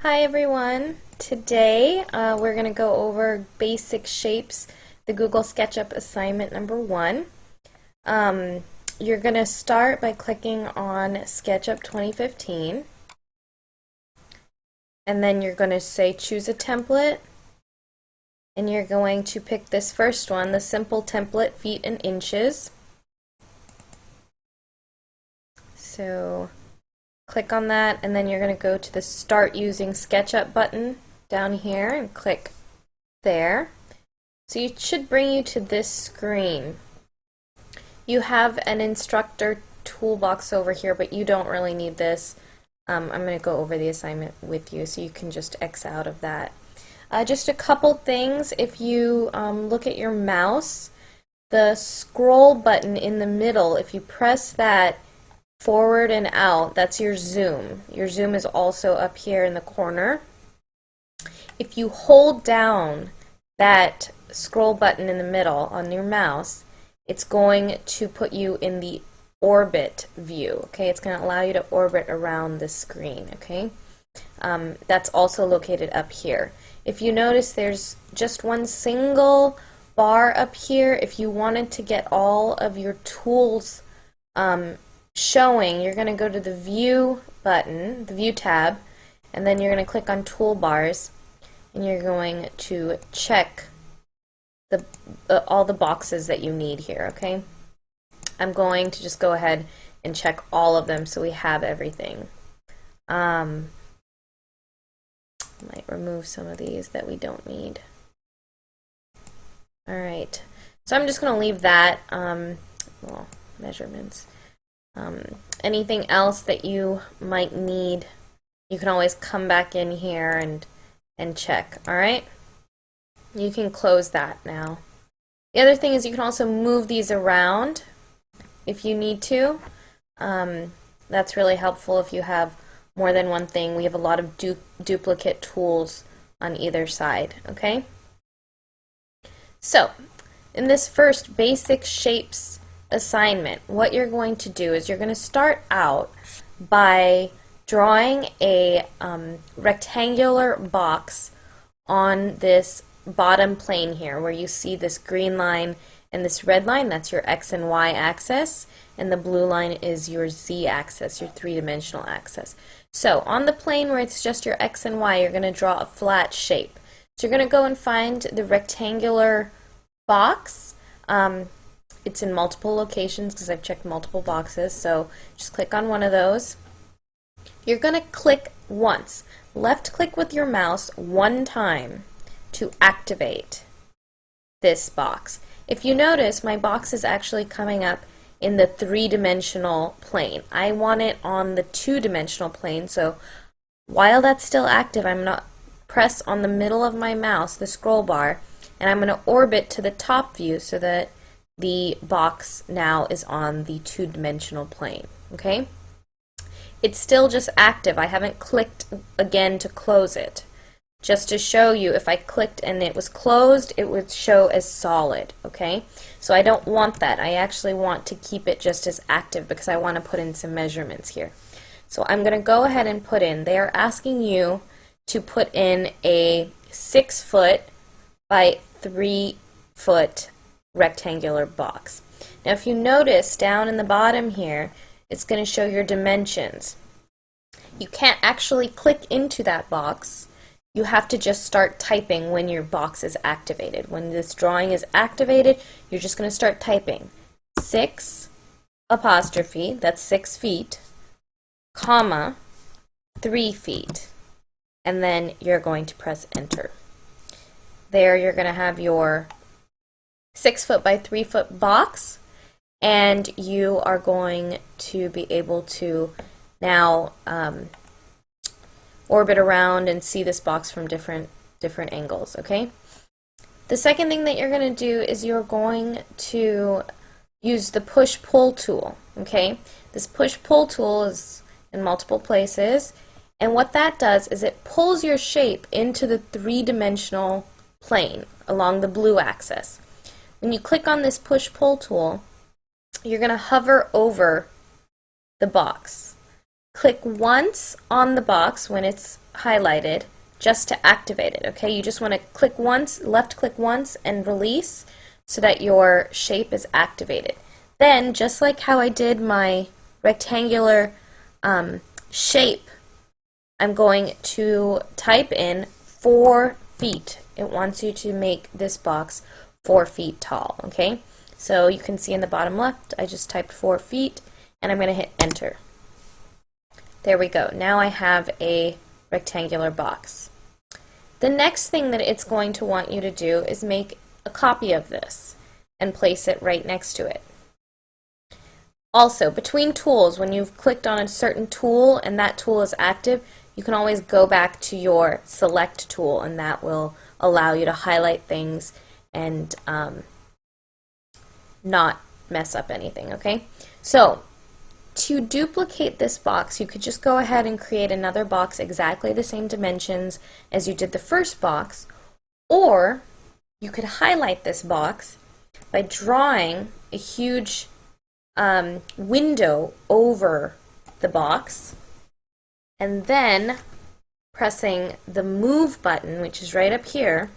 Hi everyone. Today we're going to go over basic shapes, the Google SketchUp assignment number 1. You're going to start by clicking on SketchUp 2015, and then you're going to say choose a template, and you're going to pick this first one, the simple template, feet and inches. So click on that, and then you're going to go to the Start Using SketchUp button down here and click there. So it should bring you to this screen. You have an instructor toolbox over here, but you don't really need this. I'm going to go over the assignment with you so you can just X out of that. Just a couple things. If you look at your mouse, the scroll button in the middle, if you press that forward and out, that's your zoom. Your zoom is also up here in the corner. If you hold down that scroll button in the middle on your mouse, it's going to put you in the orbit view. Okay, it's going to allow you to orbit around the screen. Okay, that's also located up here. If you notice, there's just one single bar up here. If you wanted to get all of your tools showing, you're going to go to the View button, the View tab, and then you're going to click on Toolbars, and you're going to check all the boxes that you need here, okay? I'm going to just go ahead and check all of them so we have everything. Might remove some of these that we don't need. Alright, so I'm just going to leave that, well, measurements. Anything else that you might need, you can always come back in here and check, alright? You can close that now. The other thing is you can also move these around if you need to. That's really helpful if you have more than one thing. We have a lot of duplicate tools on either side, okay? So, in this first basic shapes assignment, what you're going to do is you're going to start out by drawing a rectangular box on this bottom plane here where you see this green line and this red line. That's your X and Y axis, and the blue line is your Z axis, your three-dimensional axis. So on the plane where it's just your X and Y, you're going to draw a flat shape. So you're going to go and find the rectangular box. It's in multiple locations because I've checked multiple boxes, so just click on one of those. You're going to click once. Left click with your mouse one time to activate this box. If you notice, my box is actually coming up in the three-dimensional plane. I want it on the two-dimensional plane, so while that's still active, I'm going to press on the middle of my mouse, the scroll bar, and I'm going to orbit to the top view so that the box now is on the two-dimensional plane. Okay? It's still just active. I haven't clicked again to close it. Just to show you, if I clicked and it was closed, it would show as solid. Okay? So I don't want that. I actually want to keep it just as active because I want to put in some measurements here. So I'm going to go ahead and put in, they are asking you to put in a 6 foot by 3 foot rectangular box. Now if you notice down in the bottom here, it's going to show your dimensions. You can't actually click into that box. You have to just start typing when your box is activated. When this drawing is activated, you're just going to start typing 6 apostrophe, that's 6 feet, comma, 3 feet, and then you're going to press enter. There you're going to have your 6 foot by 3 foot box, and you are going to be able to now orbit around and see this box from different angles. Okay. The second thing that you're going to do is you're going to use the push-pull tool. Okay. This push-pull tool is in multiple places, and what that does is it pulls your shape into the three-dimensional plane along the blue axis. When you click on this push-pull tool, you're going to hover over the box. click once on the box when it's highlighted just to activate it, okay? You just want to click once, left click once and release so that your shape is activated. Then, just like how I did my rectangular shape, I'm going to type in 4 feet. It wants you to make this box 4 feet tall, okay? So you can see in the bottom left, I just typed 4 feet, and I'm going to hit enter. There we go. Now I have a rectangular box. The next thing that it's going to want you to do is make a copy of this and place it right next to it. Also, between tools, when you've clicked on a certain tool and that tool is active, you can always go back to your select tool, and that will allow you to highlight things and not mess up anything, okay? So, to duplicate this box, you could just go ahead and create another box exactly the same dimensions as you did the first box, or you could highlight this box by drawing a huge window over the box and then pressing the move button, which is right up here,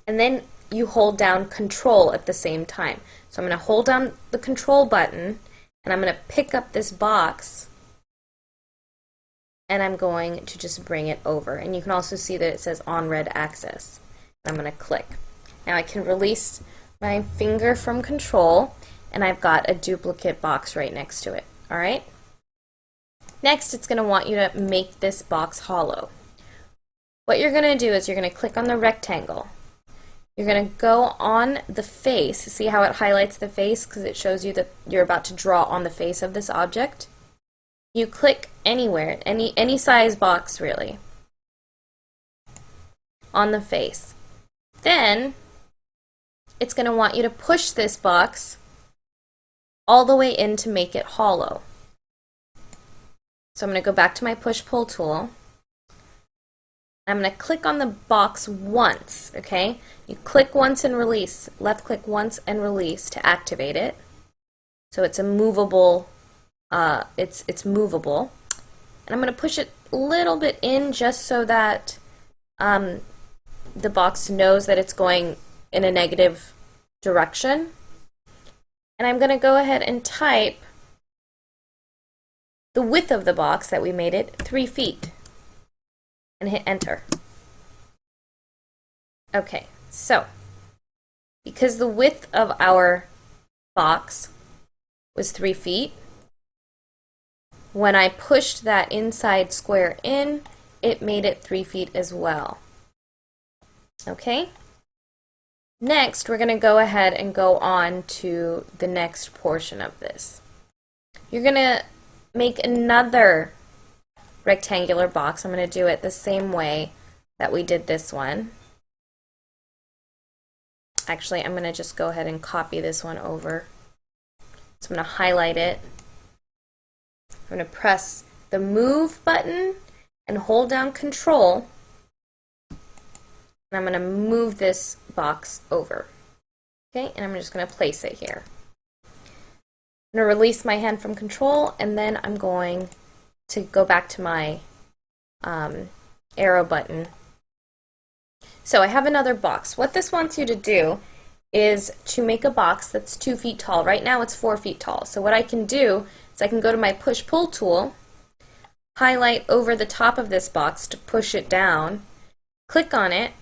and then you hold down control at the same time. So I'm going to hold down the control button and I'm going to pick up this box and I'm going to just bring it over. And you can also see that it says on red axis. I'm going to click. Now I can release my finger from control and I've got a duplicate box right next to it. Alright? Next, it's going to want you to make this box hollow. What you're going to do is you're going to click on the rectangle. You're going to go on the face. See how it highlights the face because it shows you that you're about to draw on the face of this object? You click anywhere, any size box really, on the face. Then it's going to want you to push this box all the way in to make it hollow. So I'm going to go back to my push-pull tool. I'm going to click on the box once, okay? You click once and release, left click once and release to activate it. So it's a movable, it's movable. And I'm going to push it a little bit in just so that the box knows that it's going in a negative direction. And I'm going to go ahead and type the width of the box that we made it 3 feet. And hit enter. Okay, so because the width of our box was 3 feet, when I pushed that inside square in, it made it 3 feet as well. Okay? Next, we're going to go ahead and go on to the next portion of this. You're going to make another rectangular box. I'm going to do it the same way that we did this one. Actually, I'm going to just go ahead and copy this one over. So I'm going to highlight it. I'm going to press the move button and hold down control. And I'm going to move this box over. Okay, and I'm just going to place it here. I'm going to release my hand from control, and then I'm going to go back to my arrow button. So I have another box. What this wants you to do is to make a box that's 2 feet tall. Right now it's 4 feet tall. So what I can do is I can go to my push-pull tool, highlight over the top of this box to push it down, click on it,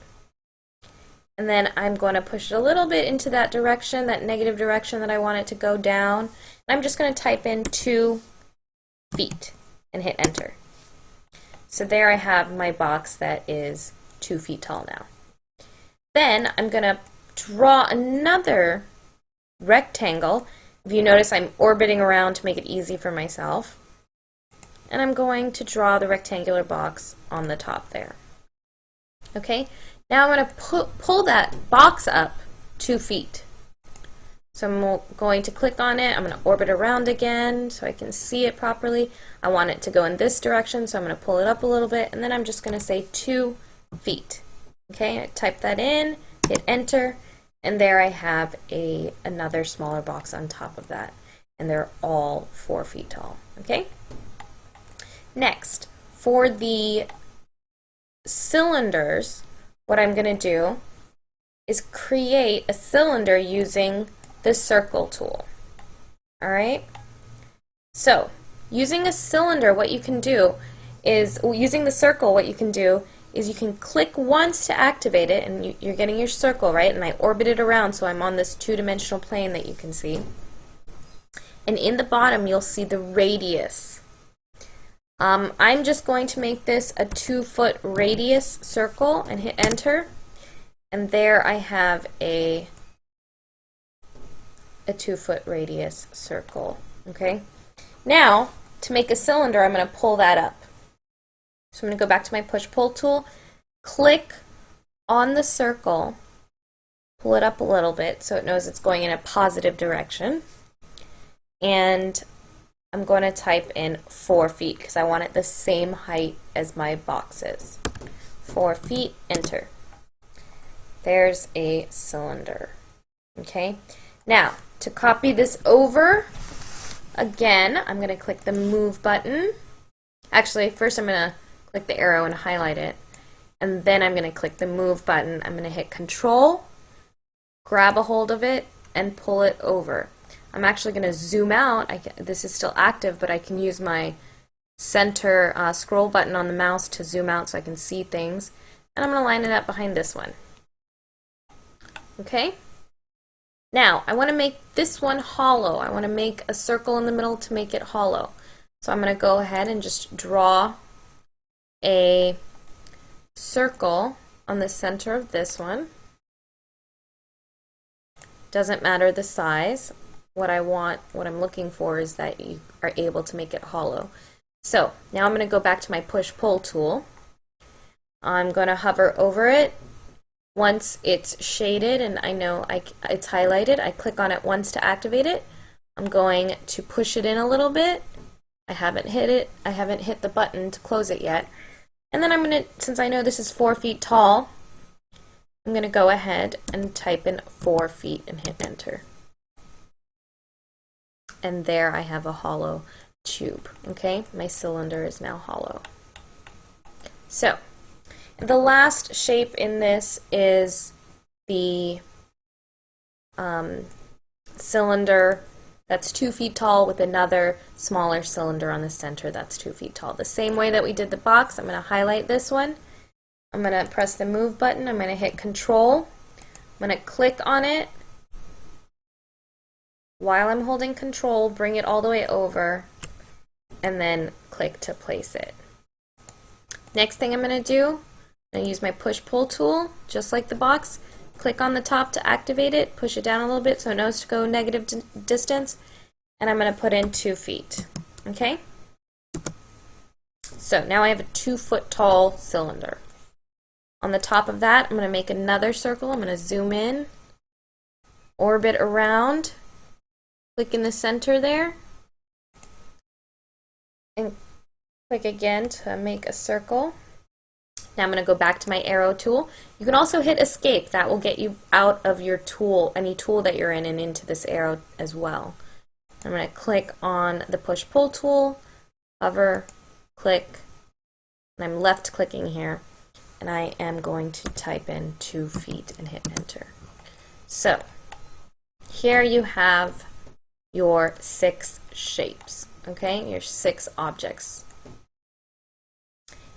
and then I'm going to push it a little bit into that direction, that negative direction that I want it to go down. And I'm just going to type in 2 feet. And hit enter. So there I have my box that is 2 feet tall now. Then I'm going to draw another rectangle. If you notice, I'm orbiting around to make it easy for myself. And I'm going to draw the rectangular box on the top there. Okay, now I'm going to pull that box up 2 feet. So I'm going to click on it. I'm going to orbit around again so I can see it properly. I want it to go in this direction, so I'm going to pull it up a little bit, and then I'm just going to say 2 feet. Okay, I type that in, hit enter, and there I have another smaller box on top of that. And they're all 4 feet tall. Okay? Next, for the cylinders, what I'm going to do is create a cylinder using the circle tool. Alright? So, using a cylinder, what you can do is, using the circle, what you can do is you can click once to activate it, and you're getting your circle, right? And I orbit it around so I'm on this two-dimensional plane that you can see. And in the bottom, you'll see the radius. I'm just going to make this a 2-foot radius circle and hit enter. And there I have a 2-foot radius circle. Okay. Now, to make a cylinder, I'm going to pull that up. So I'm going to go back to my push-pull tool, click on the circle, pull it up a little bit so it knows it's going in a positive direction, and I'm going to type in 4 feet because I want it the same height as my boxes. 4 feet, enter. There's a cylinder. Okay. Now, to copy this over, again, I'm going to click the move button. Actually, first I'm going to click the arrow and highlight it, and then I'm going to click the move button. I'm going to hit Control, grab a hold of it, and pull it over. I'm actually going to zoom out. This is still active, but I can use my center scroll button on the mouse to zoom out so I can see things, and I'm going to line it up behind this one. Okay? Now, I want to make this one hollow. I want to make a circle in the middle to make it hollow. So I'm going to go ahead and just draw a circle on the center of this one. Doesn't matter the size. What I'm looking for is that you are able to make it hollow. So now I'm going to go back to my push-pull tool. I'm going to hover over it. Once it's shaded and I know it's highlighted, I click on it once to activate it. I'm going to push it in a little bit. I haven't hit it. I haven't hit the button to close it yet. And then I'm going to, since I know this is 4 feet tall, I'm going to go ahead and type in 4 feet and hit enter. And there I have a hollow tube. Okay, my cylinder is now hollow. So, the last shape in this is the cylinder that's 2 feet tall with another smaller cylinder on the center that's 2 feet tall. The same way that we did the box, I'm going to highlight this one. I'm going to press the move button. I'm going to hit Control. I'm going to click on it. While I'm holding Control, bring it all the way over, and then click to place it. Next thing I'm going to do, I'm going to use my push-pull tool, just like the box. Click on the top to activate it, push it down a little bit so it knows to go negative distance, and I'm going to put in 2 feet. Okay? So now I have a 2 foot tall cylinder. On the top of that, I'm going to make another circle. I'm going to zoom in, orbit around, click in the center there, and click again to make a circle. Now I'm going to go back to my arrow tool. You can also hit escape. That will get you out of your tool, any tool that you're in, and into this arrow as well. I'm going to click on the push-pull tool, hover, click, and I'm left clicking here, and I am going to type in 2 feet and hit enter. So here you have your 6 shapes, okay, your 6 objects.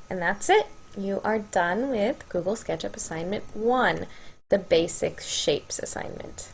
And that's it. You are done with Google SketchUp Assignment 1, the Basic Shapes assignment.